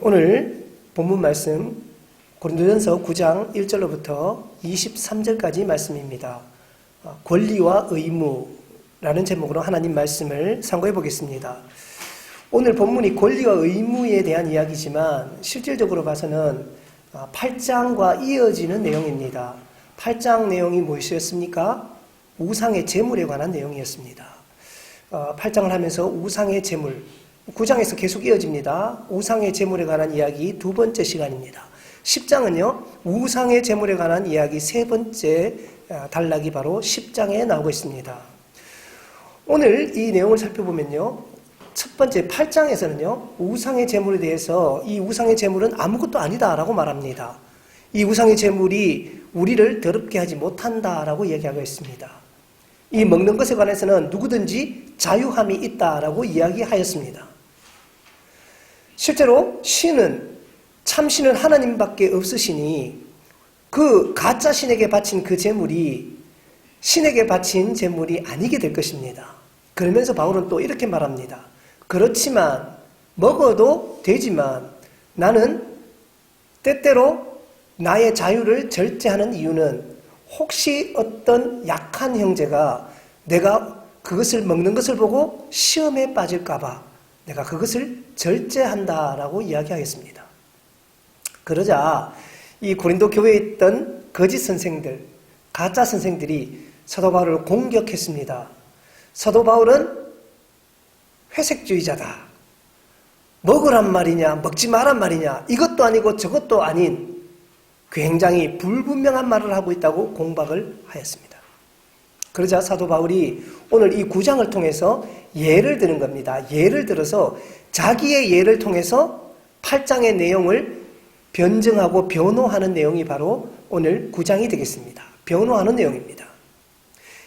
오늘 본문 말씀 고린도전서 9장 1절로부터 23절까지 말씀입니다. 권리와 의무라는 제목으로 하나님 말씀을 상고해 보겠습니다. 오늘 본문이 권리와 의무에 대한 이야기지만 실질적으로 봐서는 8장과 이어지는 내용입니다. 8장 내용이 무엇이었습니까? 우상의 제물에 관한 내용이었습니다. 8장을 하면서 우상의 제물, 9장에서 계속 이어집니다. 우상의 제물에 관한 이야기 두 번째 시간입니다. 10장은요, 우상의 제물에 관한 이야기 세 번째 단락이 바로 10장에 나오고 있습니다. 오늘 이 내용을 살펴보면요, 첫 번째 8장에서는요, 우상의 제물에 대해서 이 우상의 제물은 아무것도 아니다라고 말합니다. 이 우상의 제물이 우리를 더럽게 하지 못한다라고 이야기하고 있습니다. 이 먹는 것에 관해서는 누구든지 자유함이 있다라고 이야기하였습니다. 실제로 참신은 하나님밖에 없으시니 그 가짜 신에게 바친 그 제물이 신에게 바친 제물이 아니게 될 것입니다. 그러면서 바울은 또 이렇게 말합니다. 그렇지만 먹어도 되지만 나는 때때로 나의 자유를 절제하는 이유는 혹시 어떤 약한 형제가 내가 그것을 먹는 것을 보고 시험에 빠질까 봐 내가 그것을 절제한다라고 이야기하겠습니다. 그러자 이 고린도 교회에 있던 거짓 선생들, 가짜 선생들이 사도 바울을 공격했습니다. 사도 바울은 회색주의자다. 먹으란 말이냐, 먹지 마란 말이냐, 이것도 아니고 저것도 아닌 굉장히 불분명한 말을 하고 있다고 공박을 하였습니다. 그러자 사도 바울이 오늘 이 9장을 통해서 예를 드는 겁니다. 예를 들어서 자기의 예를 통해서 8장의 내용을 변증하고 변호하는 내용이 바로 오늘 9장이 되겠습니다. 변호하는 내용입니다.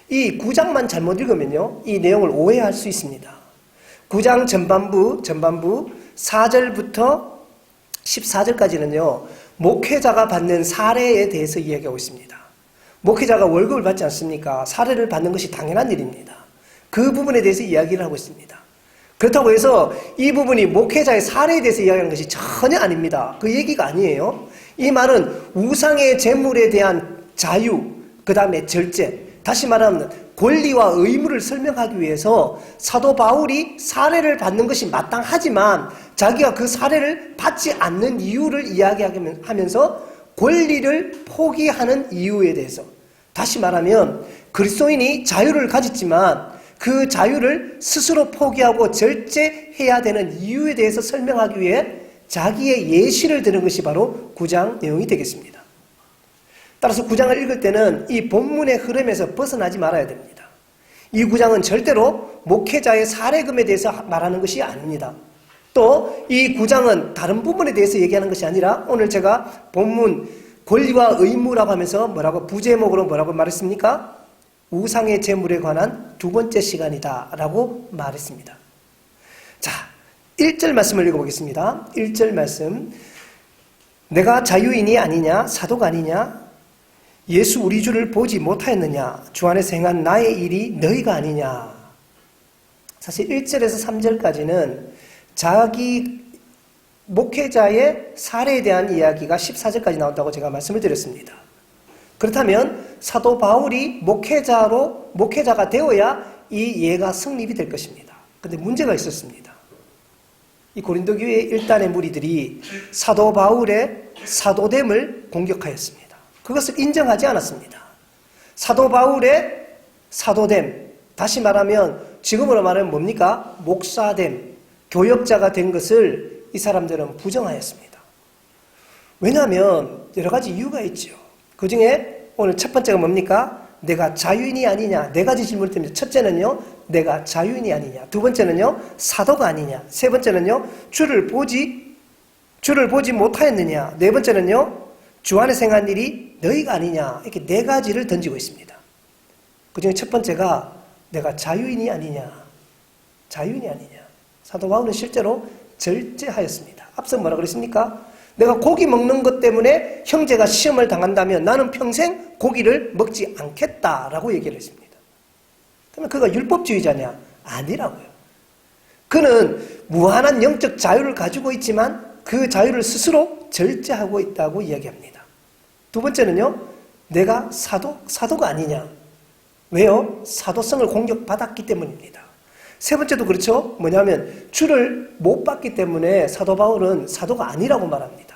이 9장만 잘못 읽으면요, 이 내용을 오해할 수 있습니다. 9장 전반부 4절부터 14절까지는요, 목회자가 받는 사례에 대해서 이야기하고 있습니다. 목회자가 월급을 받지 않습니까? 사례를 받는 것이 당연한 일입니다. 그 부분에 대해서 이야기를 하고 있습니다. 그렇다고 해서 이 부분이 목회자의 사례에 대해서 이야기하는 것이 전혀 아닙니다. 그 얘기가 아니에요. 이 말은 우상의 제물에 대한 자유, 그 다음에 절제, 다시 말하면 권리와 의무를 설명하기 위해서 사도 바울이 사례를 받는 것이 마땅하지만 자기가 그 사례를 받지 않는 이유를 이야기하면서 권리를 포기하는 이유에 대해서, 다시 말하면 그리스도인이 자유를 가졌지만 그 자유를 스스로 포기하고 절제해야 되는 이유에 대해서 설명하기 위해 자기의 예시를 드는 것이 바로 9장 내용이 되겠습니다. 따라서 9장을 읽을 때는 이 본문의 흐름에서 벗어나지 말아야 됩니다. 이 9장은 절대로 목회자의 사례금에 대해서 말하는 것이 아닙니다. 또 이 9장은 다른 부분에 대해서 얘기하는 것이 아니라 오늘 제가 본문 권리와 의무라고 하면서 부제목으로 뭐라고 말했습니까? 우상의 제물에 관한 두 번째 시간이다 라고 말했습니다. 자, 1절 말씀을 읽어보겠습니다. 1절 말씀, 내가 자유인이 아니냐, 사도가 아니냐, 예수 우리 주를 보지 못하였느냐, 주 안에서 행한 나의 일이 너희가 아니냐. 사실 1절에서 3절까지는 자기 목회자의 사례에 대한 이야기가 14절까지 나온다고 제가 말씀을 드렸습니다. 그렇다면 사도 바울이 목회자가 되어야 이 예가 성립이 될 것입니다. 그런데 문제가 있었습니다. 이 고린도 교회 일단의 무리들이 사도 바울의 사도됨을 공격하였습니다. 그것을 인정하지 않았습니다. 사도 바울의 사도됨, 다시 말하면 지금으로 말하면 뭡니까? 목사됨, 교역자가 된 것을 이 사람들은 부정하였습니다. 왜냐하면 여러 가지 이유가 있죠. 그 중에 오늘 첫 번째가 뭡니까? 내가 자유인이 아니냐. 네 가지 질문을 드립니다. 첫째는요, 내가 자유인이 아니냐. 두 번째는요, 사도가 아니냐. 세 번째는요, 주를 보지 못하였느냐. 네 번째는요, 주 안에서 행한 일이 너희가 아니냐. 이렇게 네 가지를 던지고 있습니다. 그 중에 첫 번째가 내가 자유인이 아니냐. 자유인이 아니냐. 사도 바울은 실제로 절제하였습니다. 앞서 뭐라 그랬습니까? 내가 고기 먹는 것 때문에 형제가 시험을 당한다면 나는 평생 고기를 먹지 않겠다라고 얘기를 했습니다. 그러면 그가 율법주의자냐? 아니라고요. 그는 무한한 영적 자유를 가지고 있지만 그 자유를 스스로 절제하고 있다고 이야기합니다. 두 번째는요, 내가 사도가 아니냐. 왜요? 사도성을 공격받았기 때문입니다. 세 번째도 그렇죠. 뭐냐면 주를 못 받기 때문에 사도 바울은 사도가 아니라고 말합니다.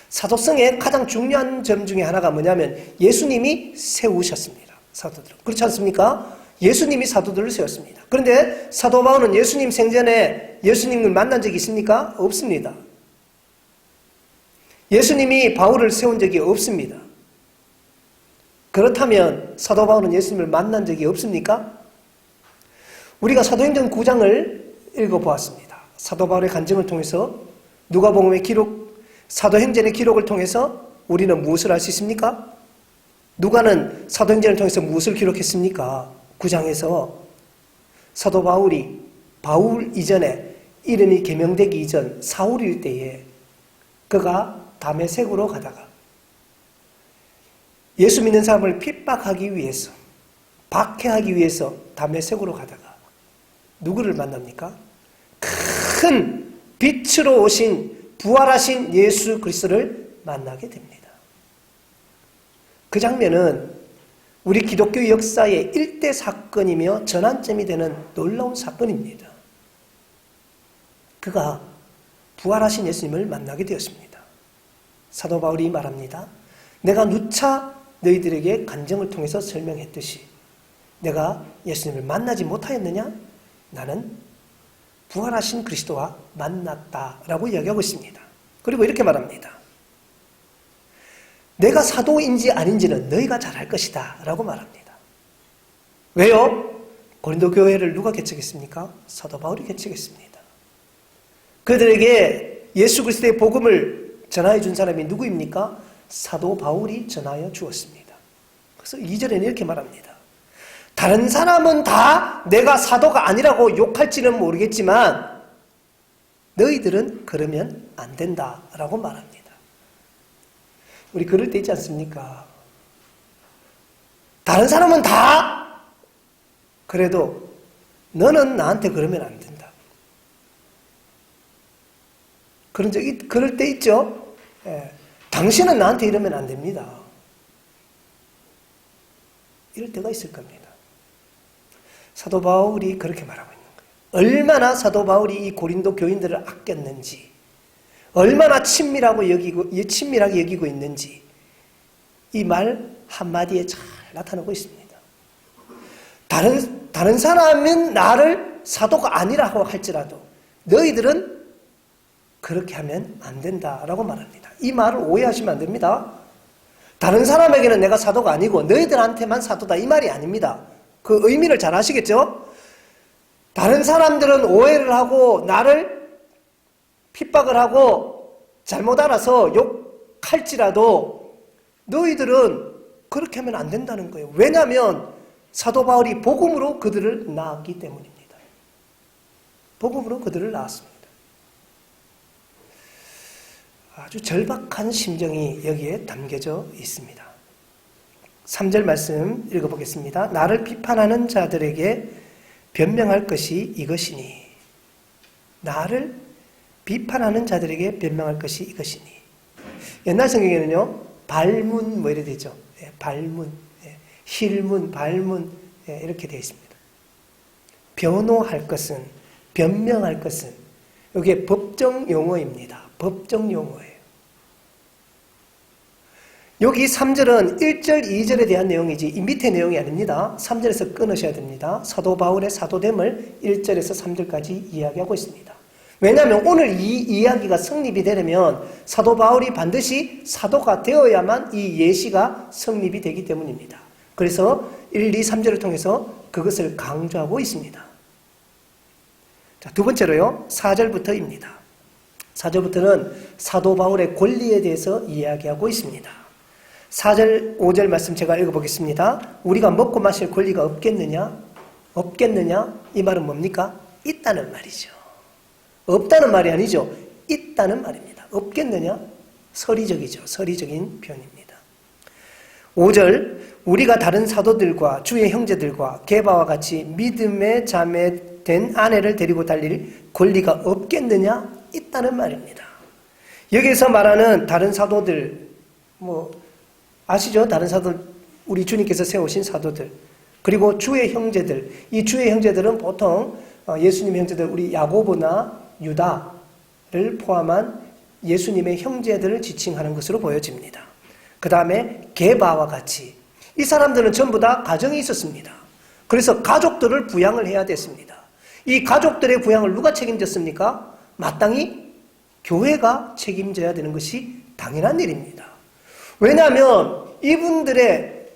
사도성의 가장 중요한 점 중에 하나가 뭐냐면 예수님이 세우셨습니다. 사도들을. 그렇지 않습니까? 예수님이 사도들을 세웠습니다. 그런데 사도 바울은 예수님 생전에 예수님을 만난 적이 있습니까? 없습니다. 예수님이 바울을 세운 적이 없습니다. 그렇다면 사도 바울은 예수님을 만난 적이 없습니까? 우리가 사도행전 9장을 읽어보았습니다. 사도 바울의 간증을 통해서 누가복음의 기록, 사도행전의 기록을 통해서 우리는 무엇을 알 수 있습니까? 누가는 사도행전을 통해서 무엇을 기록했습니까? 9장에서 사도 바울이 바울 이전에 이름이 개명되기 이전 사울일 때에 그가 다메섹으로 가다가 예수 믿는 사람을 핍박하기 위해서, 박해하기 위해서 다메섹으로 가다가 누구를 만납니까? 큰 빛으로 오신 부활하신 예수 그리스도를 만나게 됩니다. 그 장면은 우리 기독교 역사의 일대 사건이며 전환점이 되는 놀라운 사건입니다. 그가 부활하신 예수님을 만나게 되었습니다. 사도 바울이 말합니다. 내가 누차 너희들에게 간증을 통해서 설명했듯이 내가 예수님을 만나지 못하였느냐? 나는 부활하신 그리스도와 만났다라고 이야기하고 있습니다. 그리고 이렇게 말합니다. 내가 사도인지 아닌지는 너희가 잘 알 것이다 라고 말합니다. 왜요? 고린도 교회를 누가 개척했습니까? 사도 바울이 개척했습니다. 그들에게 예수 그리스도의 복음을 전하여 준 사람이 누구입니까? 사도 바울이 전하여 주었습니다. 그래서 2절에는 이렇게 말합니다. 다른 사람은 다 내가 사도가 아니라고 욕할지는 모르겠지만 너희들은 그러면 안 된다라고 말합니다. 우리 그럴 때 있지 않습니까? 다른 사람은 다 그래도 너는 나한테 그러면 안 된다. 그럴 때 있죠? 예. 당신은 나한테 이러면 안 됩니다. 이럴 때가 있을 겁니다. 사도 바울이 그렇게 말하고 있는 거예요. 얼마나 사도 바울이 이 고린도 교인들을 아꼈는지, 얼마나 친밀하게 여기고 있는지 이 말 한마디에 잘 나타나고 있습니다. 다른 사람은 나를 사도가 아니라고 할지라도 너희들은 그렇게 하면 안 된다라고 말합니다. 이 말을 오해하시면 안 됩니다. 다른 사람에게는 내가 사도가 아니고 너희들한테만 사도다 이 말이 아닙니다. 그 의미를 잘 아시겠죠? 다른 사람들은 오해를 하고 나를 핍박을 하고 잘못 알아서 욕할지라도 너희들은 그렇게 하면 안 된다는 거예요. 왜냐하면 사도 바울이 복음으로 그들을 낳았기 때문입니다. 복음으로 그들을 낳았습니다. 아주 절박한 심정이 여기에 담겨져 있습니다. 3절 말씀 읽어보겠습니다. 나를 비판하는 자들에게 변명할 것이 이것이니. 나를 비판하는 자들에게 변명할 것이 이것이니. 옛날 성경에는요, 발문 뭐 이래 되죠. 발문, 힐문, 발문 이렇게 되어 있습니다. 변호할 것은, 변명할 것은 이게 법정 용어입니다. 법정 용어예요. 여기 3절은 1절, 2절에 대한 내용이지 이 밑에 내용이 아닙니다. 3절에서 끊으셔야 됩니다. 사도 바울의 사도됨을 1절에서 3절까지 이야기하고 있습니다. 왜냐하면 오늘 이 이야기가 성립이 되려면 사도 바울이 반드시 사도가 되어야만 이 예시가 성립이 되기 때문입니다. 그래서 1, 2, 3절을 통해서 그것을 강조하고 있습니다. 자, 두 번째로요, 4절부터입니다. 4절부터는 사도 바울의 권리에 대해서 이야기하고 있습니다. 4절, 5절 말씀 제가 읽어보겠습니다. 우리가 먹고 마실 권리가 없겠느냐? 없겠느냐? 이 말은 뭡니까? 있다는 말이죠. 없다는 말이 아니죠. 있다는 말입니다. 없겠느냐? 서리적이죠. 서리적인 표현입니다. 5절, 우리가 다른 사도들과 주의 형제들과 게바와 같이 믿음의 자매 된 아내를 데리고 달릴 권리가 없겠느냐? 있다는 말입니다. 여기서 말하는 다른 사도들, 아시죠? 다른 사도들, 우리 주님께서 세우신 사도들, 그리고 주의 형제들. 이 주의 형제들은 보통 예수님 형제들, 우리 야고보나 유다를 포함한 예수님의 형제들을 지칭하는 것으로 보여집니다. 그 다음에 게바와 같이 이 사람들은 전부 다 가정이 있었습니다. 그래서 가족들을 부양을 해야 됐습니다. 이 가족들의 부양을 누가 책임졌습니까? 마땅히 교회가 책임져야 되는 것이 당연한 일입니다. 왜냐하면 이분들의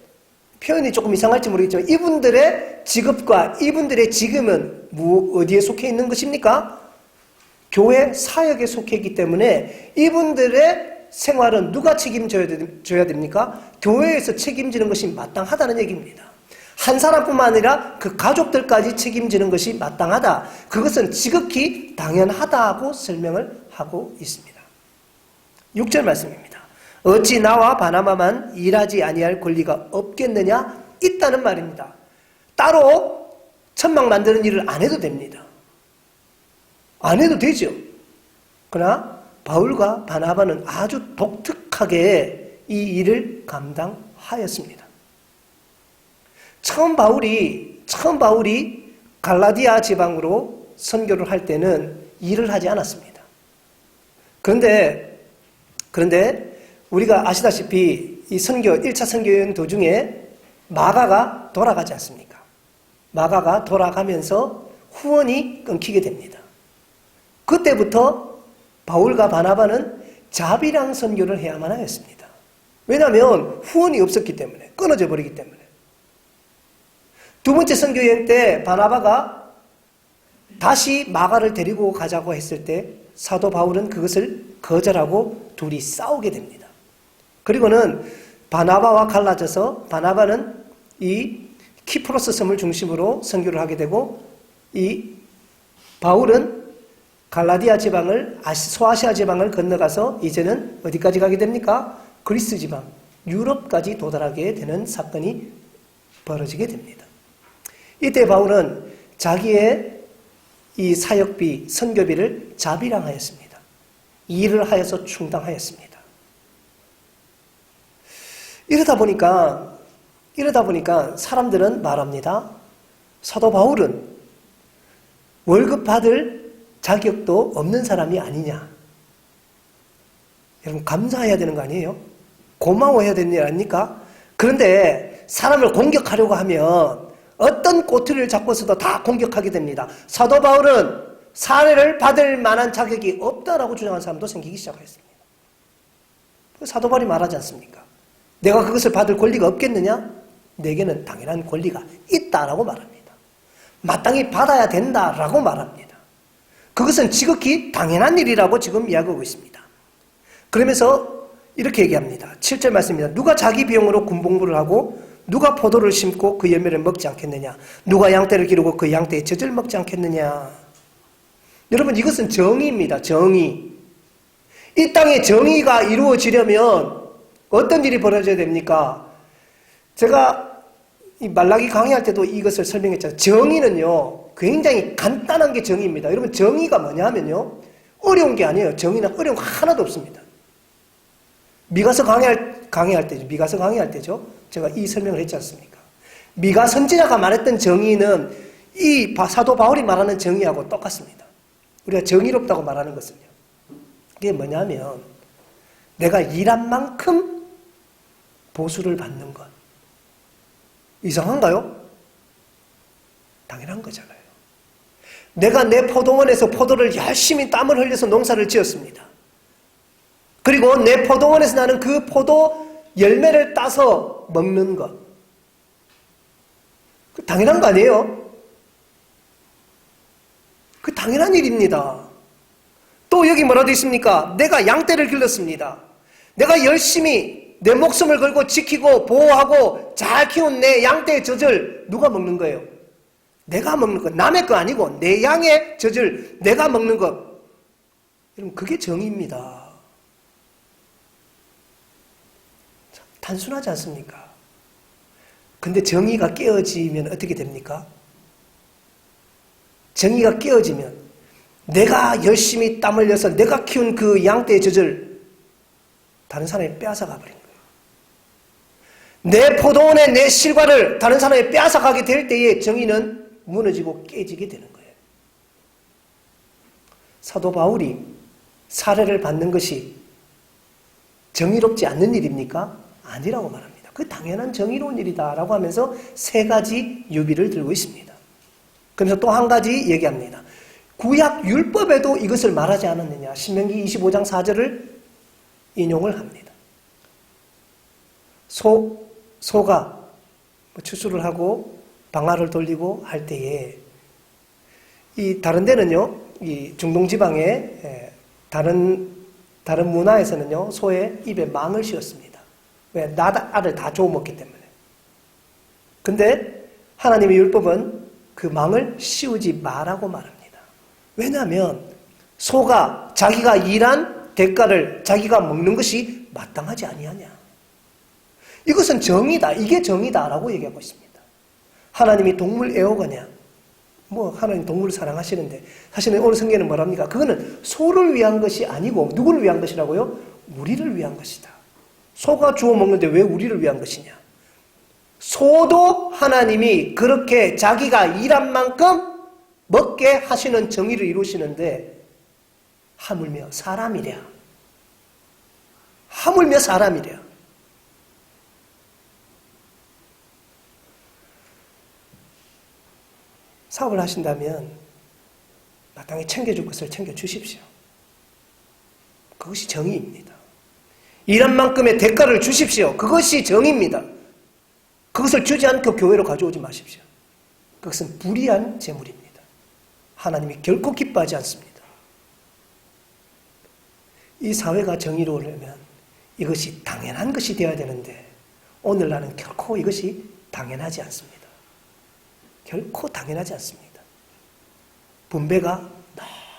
표현이 조금 이상할지 모르겠지만 이분들의 직업과 이분들의 직임은 어디에 속해 있는 것입니까? 교회 사역에 속해 있기 때문에 이분들의 생활은 누가 책임져야 됩니까? 교회에서 책임지는 것이 마땅하다는 얘기입니다. 한 사람뿐만 아니라 그 가족들까지 책임지는 것이 마땅하다. 그것은 지극히 당연하다고 설명을 하고 있습니다. 6절 말씀입니다. 어찌 나와 바나바만 일하지 아니할 권리가 없겠느냐? 있다는 말입니다. 따로 천막 만드는 일을 안 해도 됩니다. 안 해도 되죠. 그러나 바울과 바나바는 아주 독특하게 이 일을 감당하였습니다. 처음 바울이 갈라디아 지방으로 선교를 할 때는 일을 하지 않았습니다. 그런데 우리가 아시다시피 이 1차 선교 여행 도중에 마가가 돌아가지 않습니까? 마가가 돌아가면서 후원이 끊기게 됩니다. 그때부터 바울과 바나바는 자비랑 선교를 해야만 하였습니다. 왜냐하면 후원이 없었기 때문에, 끊어져 버리기 때문에. 두 번째 선교 여행 때 바나바가 다시 마가를 데리고 가자고 했을 때 사도 바울은 그것을 거절하고 둘이 싸우게 됩니다. 그리고는 바나바와 갈라져서 바나바는 이 키프로스 섬을 중심으로 선교를 하게 되고 이 바울은 갈라디아 지방을 소아시아 지방을 건너가서 이제는 어디까지 가게 됩니까? 그리스 지방, 유럽까지 도달하게 되는 사건이 벌어지게 됩니다. 이때 바울은 자기의 이 사역비, 선교비를 자비랑하였습니다. 일을 하여서 충당하였습니다. 이러다 보니까 사람들은 말합니다. 사도 바울은 월급 받을 자격도 없는 사람이 아니냐. 여러분 감사해야 되는 거 아니에요? 고마워해야 되는 일 아닙니까? 그런데 사람을 공격하려고 하면 어떤 꼬투리를 잡고서도 다 공격하게 됩니다. 사도 바울은 사례를 받을 만한 자격이 없다라고 주장하는 사람도 생기기 시작했습니다. 사도 바울이 말하지 않습니까? 내가 그것을 받을 권리가 없겠느냐? 내게는 당연한 권리가 있다라고 말합니다. 마땅히 받아야 된다라고 말합니다. 그것은 지극히 당연한 일이라고 지금 이야기하고 있습니다. 그러면서 이렇게 얘기합니다. 7절 말씀입니다. 누가 자기 비용으로 군복무를 하고 누가 포도를 심고 그 열매를 먹지 않겠느냐? 누가 양떼를 기르고 그 양떼의 젖을 먹지 않겠느냐? 여러분 이것은 정의입니다. 정의. 이 땅에 정의가 이루어지려면 어떤 일이 벌어져야 됩니까? 제가 이 말라기 강의할 때도 이것을 설명했잖아요. 정의는요 굉장히 간단한 게 정의입니다. 여러분 정의가 뭐냐 하면요 어려운 게 아니에요. 정의는 어려운 거 하나도 없습니다. 미가서 강의할 때죠. 제가 이 설명을 했지 않습니까? 미가 선지자가 말했던 정의는 이 사도 바울이 말하는 정의하고 똑같습니다. 우리가 정의롭다고 말하는 것은요. 그게 뭐냐면 내가 일한 만큼 보수를 받는 것. 이상한가요? 당연한 거잖아요. 내가 내 포도원에서 포도를 열심히 땀을 흘려서 농사를 지었습니다. 그리고 내 포도원에서 나는 그 포도 열매를 따서 먹는 것. 그 당연한 거 아니에요? 그 당연한 일입니다. 또 여기 뭐라도 있습니까? 내가 양떼를 길렀습니다. 내가 열심히 내 목숨을 걸고 지키고 보호하고 잘 키운 내 양떼의 젖을 누가 먹는 거예요? 내가 먹는 것. 남의 거 아니고 내 양의 젖을 내가 먹는 것. 여러분 그게 정의입니다. 단순하지 않습니까? 근데 정의가 깨어지면 어떻게 됩니까? 정의가 깨어지면 내가 열심히 땀 흘려서 내가 키운 그 양떼의 젖을 다른 사람이 빼앗아가 버린 거예요. 내 포도원의 내 실과를 다른 사람이 빼앗아가게 될 때에 정의는 무너지고 깨지게 되는 거예요. 사도 바울이 살해를 받는 것이 정의롭지 않는 일입니까? 아니라고 말합니다. 그 당연한 정의로운 일이다라고 하면서 세 가지 유비를 들고 있습니다. 그래서 또 한 가지 얘기합니다. 구약 율법에도 이것을 말하지 않았느냐. 신명기 25장 4절을 인용을 합니다. 소가 추수를 하고 방아를 돌리고 할 때에 이 다른 데는요, 이 중동 지방의 다른 문화에서는요, 소의 입에 망을 씌웠습니다. 왜? 알을 다 쪼아 먹기 때문에. 근데 하나님의 율법은 그 망을 씌우지 말라고 말합니다. 왜냐하면 소가 자기가 일한 대가를 자기가 먹는 것이 마땅하지 아니하냐. 이것은 정의다. 이게 정의다라고 얘기하고 있습니다. 하나님이 동물 애호가냐? 하나님 동물을 사랑하시는데 사실은 오늘 성경은 뭐랍니까? 그거는 소를 위한 것이 아니고 누구를 위한 것이라고요? 우리를 위한 것이다. 소가 주워 먹는데 왜 우리를 위한 것이냐? 소도 하나님이 그렇게 자기가 일한 만큼 먹게 하시는 정의를 이루시는데 하물며 사람이랴. 하물며 사람이랴. 사업을 하신다면 마땅히 챙겨줄 것을 챙겨주십시오. 그것이 정의입니다. 일한 만큼의 대가를 주십시오. 그것이 정의입니다. 그것을 주지 않고 교회로 가져오지 마십시오. 그것은 불의한 재물입니다. 하나님이 결코 기뻐하지 않습니다. 이 사회가 정의로우려면 이것이 당연한 것이 되어야 되는데 오늘날은 결코 이것이 당연하지 않습니다. 결코 당연하지 않습니다. 분배가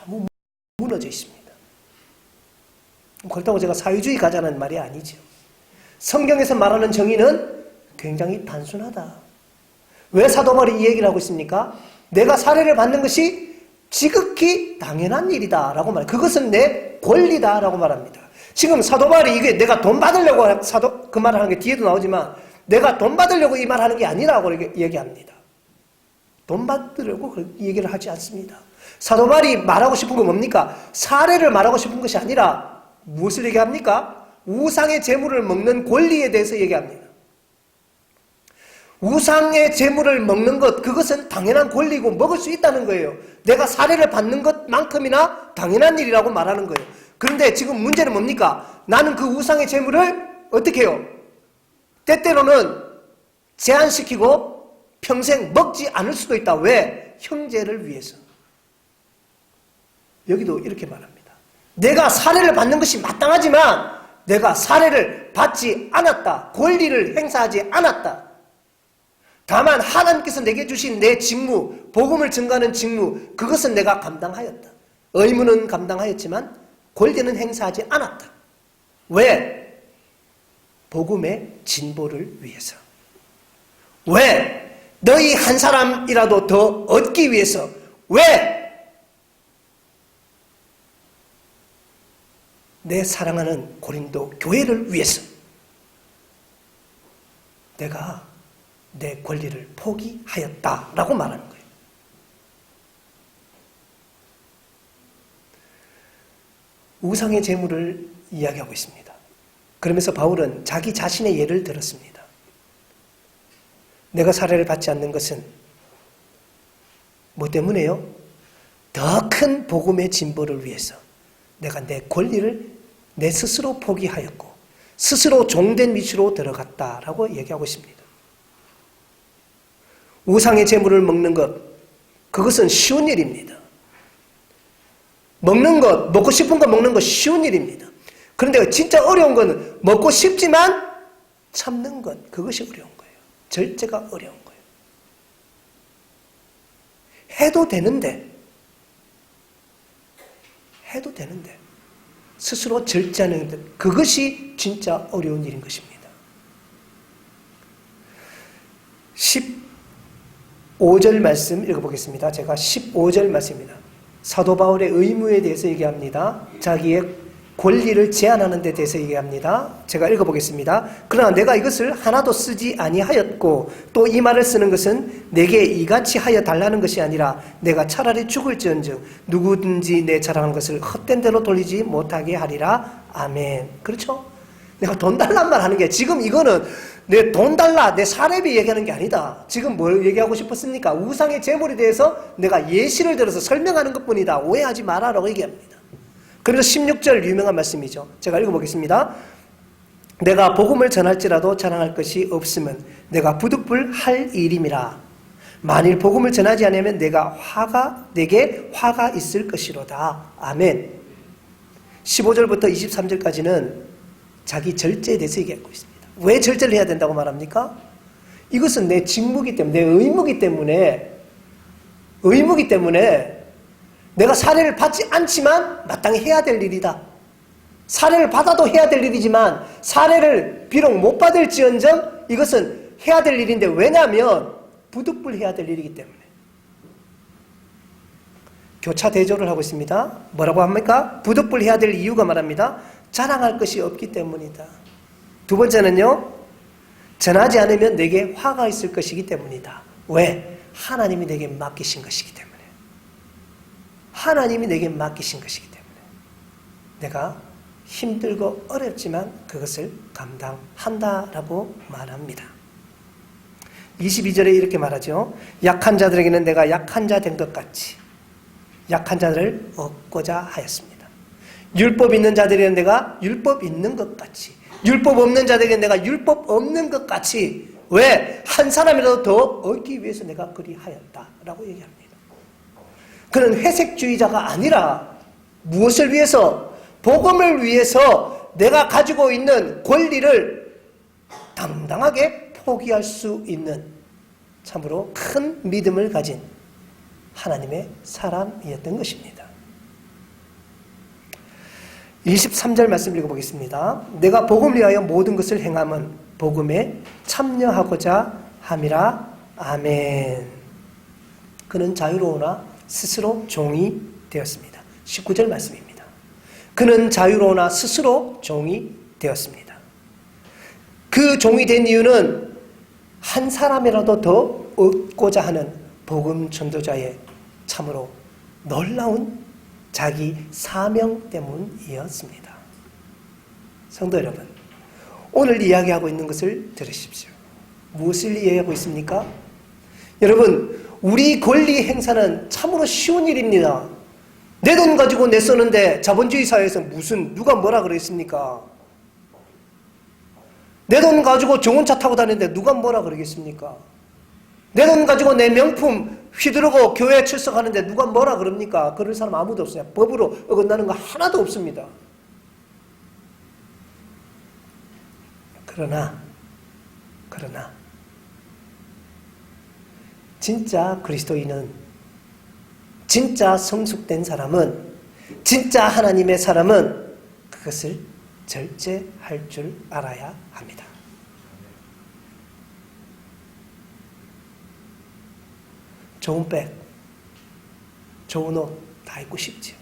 너무 무너져 있습니다. 그렇다고 제가 사회주의 가자는 말이 아니죠. 성경에서 말하는 정의는 굉장히 단순하다. 왜 사도 바울이 이 얘기를 하고 있습니까? 내가 살해를 받는 것이 지극히 당연한 일이다 라고 말해요. 그것은 내 권리다 라고 말합니다. 지금 사도 바울이 이게 내가 돈 받으려고 그 말을 하는 게 뒤에도 나오지만 내가 돈 받으려고 이 말 하는 게 아니라고 얘기합니다. 돈 받으려고 이 얘기를 하지 않습니다. 사도 바울이 말하고 싶은 건 뭡니까? 살해를 말하고 싶은 것이 아니라 무엇을 얘기합니까? 우상의 재물을 먹는 권리에 대해서 얘기합니다. 우상의 재물을 먹는 것, 그것은 당연한 권리고 먹을 수 있다는 거예요. 내가 살해를 받는 것만큼이나 당연한 일이라고 말하는 거예요. 그런데 지금 문제는 뭡니까? 나는 그 우상의 재물을 어떻게 해요? 때때로는 제한시키고 평생 먹지 않을 수도 있다. 왜? 형제를 위해서. 여기도 이렇게 말합니다. 내가 살해를 받는 것이 마땅하지만 내가 살해를 받지 않았다. 권리를 행사하지 않았다. 다만 하나님께서 내게 주신 내 직무, 복음을 증거하는 직무, 그것은 내가 감당하였다. 의무는 감당하였지만 권리는 행사하지 않았다. 왜? 복음의 진보를 위해서. 왜? 너희 한 사람이라도 더 얻기 위해서. 왜? 내 사랑하는 고린도 교회를 위해서. 내가 내 권리를 포기하였다라고 말하는 거예요. 우상의 재물을 이야기하고 있습니다. 그러면서 바울은 자기 자신의 예를 들었습니다. 내가 살해를 받지 않는 것은 뭐 때문에요? 더 큰 복음의 진보를 위해서 내가 내 권리를 내 스스로 포기하였고 스스로 종된 위치로 들어갔다라고 얘기하고 있습니다. 우상의 재물을 먹는 것, 그것은 쉬운 일입니다. 먹는 것, 먹고 싶은 거 먹는 것 쉬운 일입니다. 그런데 진짜 어려운 건 먹고 싶지만 참는 것, 그것이 어려운 거예요. 절제가 어려운 거예요. 해도 되는데 스스로 절제하는 것, 그것이 진짜 어려운 일인 것입니다. 15절 말씀 읽어보겠습니다. 제가 15절 말씀입니다. 사도 바울의 의무에 대해서 얘기합니다. 자기의 권리를 제한하는 데 대해서 얘기합니다. 제가 읽어보겠습니다. 그러나 내가 이것을 하나도 쓰지 아니하였고 또 이 말을 쓰는 것은 내게 이같이 하여 달라는 것이 아니라 내가 차라리 죽을지언정 누구든지 내 자랑하는 것을 헛된 대로 돌리지 못하게 하리라. 아멘. 그렇죠? 내가 돈 달란 말 하는 게 지금 이거는 내 돈 달라, 내 사례비 얘기하는 게 아니다. 지금 뭘 얘기하고 싶었습니까? 우상의 제물에 대해서 내가 예시를 들어서 설명하는 것뿐이다. 오해하지 마라라고 얘기합니다. 그래서 16절 유명한 말씀이죠. 제가 읽어보겠습니다. 내가 복음을 전할지라도 자랑할 것이 없으면 내가 부득불할 일임이라. 만일 복음을 전하지 않으면 내게 화가 있을 것이로다. 아멘. 15절부터 23절까지는 자기 절제에 대해서 얘기하고 있습니다. 왜 절제를 해야 된다고 말합니까? 이것은 내 직무이기 때문에, 내 의무이기 때문에 내가 사례를 받지 않지만 마땅히 해야 될 일이다. 사례를 받아도 해야 될 일이지만 사례를 비록 못 받을지언정 이것은 해야 될 일인데, 왜냐하면 부득불해야 될 일이기 때문에. 교차 대조를 하고 있습니다. 뭐라고 합니까? 부득불해야 될 이유가 말합니다. 자랑할 것이 없기 때문이다. 두 번째는요, 전하지 않으면 내게 화가 있을 것이기 때문이다. 왜? 하나님이 내게 맡기신 것이기 때문에. 하나님이 내게 맡기신 것이기 때문에 내가 힘들고 어렵지만 그것을 감당한다라고 말합니다. 22절에 이렇게 말하죠. 약한 자들에게는 내가 약한 자 된 것 같이 약한 자들을 얻고자 하였습니다. 율법 있는 자들에게는 내가 율법 있는 것 같이, 율법 없는 자들에게는 내가 율법 없는 것 같이. 왜? 한 사람이라도 더 얻기 위해서 내가 그리하였다라고 얘기합니다. 그는 회색주의자가 아니라 무엇을 위해서? 복음을 위해서 내가 가지고 있는 권리를 당당하게 포기할 수 있는 참으로 큰 믿음을 가진 하나님의 사람이었던 것입니다. 23절 말씀 읽어보겠습니다. 내가 복음을 위하여 모든 것을 행함은 복음에 참여하고자 함이라. 아멘. 그는 자유로우나 스스로 종이 되었습니다. 19절 말씀입니다. 그는 자유로우나 스스로 종이 되었습니다. 그 종이 된 이유는 한 사람이라도 더 얻고자 하는 복음 전도자의 참으로 놀라운 자기 사명 때문이었습니다. 성도 여러분, 오늘 이야기하고 있는 것을 들으십시오. 무엇을 이야기하고 있습니까? 여러분, 우리 권리 행사는 참으로 쉬운 일입니다. 내 돈 가지고 내 쓰는데 자본주의 사회에서 누가 뭐라 그러겠습니까? 내 돈 가지고 좋은 차 타고 다니는데 누가 뭐라 그러겠습니까? 내 돈 가지고 내 명품 휘두르고 교회에 출석하는데 누가 뭐라 그럽니까? 그럴 사람 아무도 없어요. 법으로 어긋나는 거 하나도 없습니다. 그러나 진짜 그리스도인은, 진짜 성숙된 사람은, 진짜 하나님의 사람은 그것을 절제할 줄 알아야 합니다. 좋은 백, 좋은 옷 다 입고 싶지요.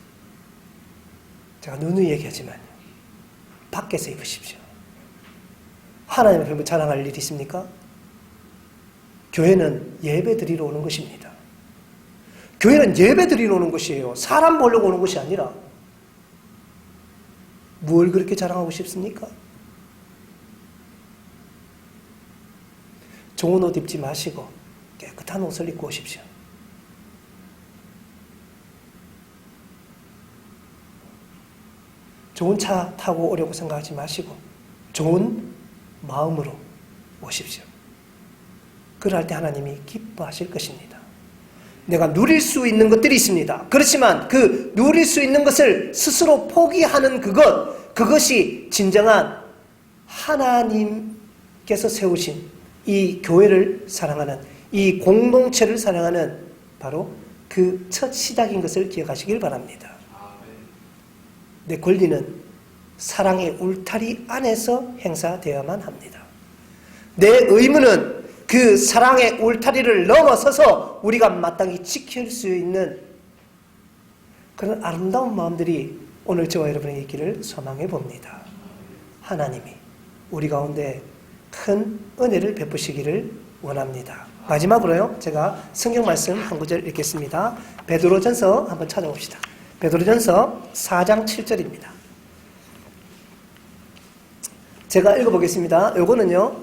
제가 누누이 얘기하지만 밖에서 입으십시오. 하나님 앞에 자랑할 일이 있습니까? 교회는 예배 드리러 오는 것입니다. 교회는 예배 드리러 오는 것이에요. 사람 보려고 오는 것이 아니라. 뭘 그렇게 자랑하고 싶습니까? 좋은 옷 입지 마시고 깨끗한 옷을 입고 오십시오. 좋은 차 타고 오려고 생각하지 마시고 좋은 마음으로 오십시오. 그럴 때 하나님이 기뻐하실 것입니다. 내가 누릴 수 있는 것들이 있습니다. 그렇지만 그 누릴 수 있는 것을 스스로 포기하는 그것이 진정한 하나님께서 세우신 이 교회를 사랑하는, 이 공동체를 사랑하는 바로 그 첫 시작인 것을 기억하시길 바랍니다. 내 권리는 사랑의 울타리 안에서 행사되어야만 합니다. 내 의무는 그 사랑의 울타리를 넘어서서 우리가 마땅히 지킬 수 있는 그런 아름다운 마음들이 오늘 저와 여러분의 있기를 소망해 봅니다. 하나님이 우리 가운데 큰 은혜를 베푸시기를 원합니다. 마지막으로요, 제가 성경 말씀 한 구절 읽겠습니다. 베드로전서 한번 찾아봅시다. 베드로전서 4장 7절입니다. 제가 읽어보겠습니다. 요거는요,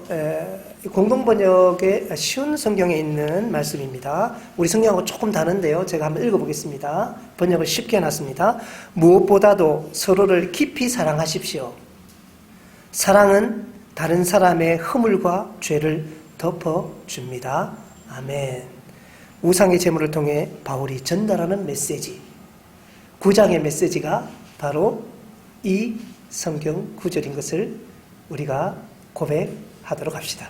공동번역의 쉬운 성경에 있는 말씀입니다. 우리 성경하고 조금 다른데요. 제가 한번 읽어보겠습니다. 번역을 쉽게 해놨습니다. 무엇보다도 서로를 깊이 사랑하십시오. 사랑은 다른 사람의 허물과 죄를 덮어줍니다. 아멘. 우상의 제물을 통해 바울이 전달하는 메시지, 9장의 메시지가 바로 이 성경 구절인 것을 우리가 고백하도록 합시다.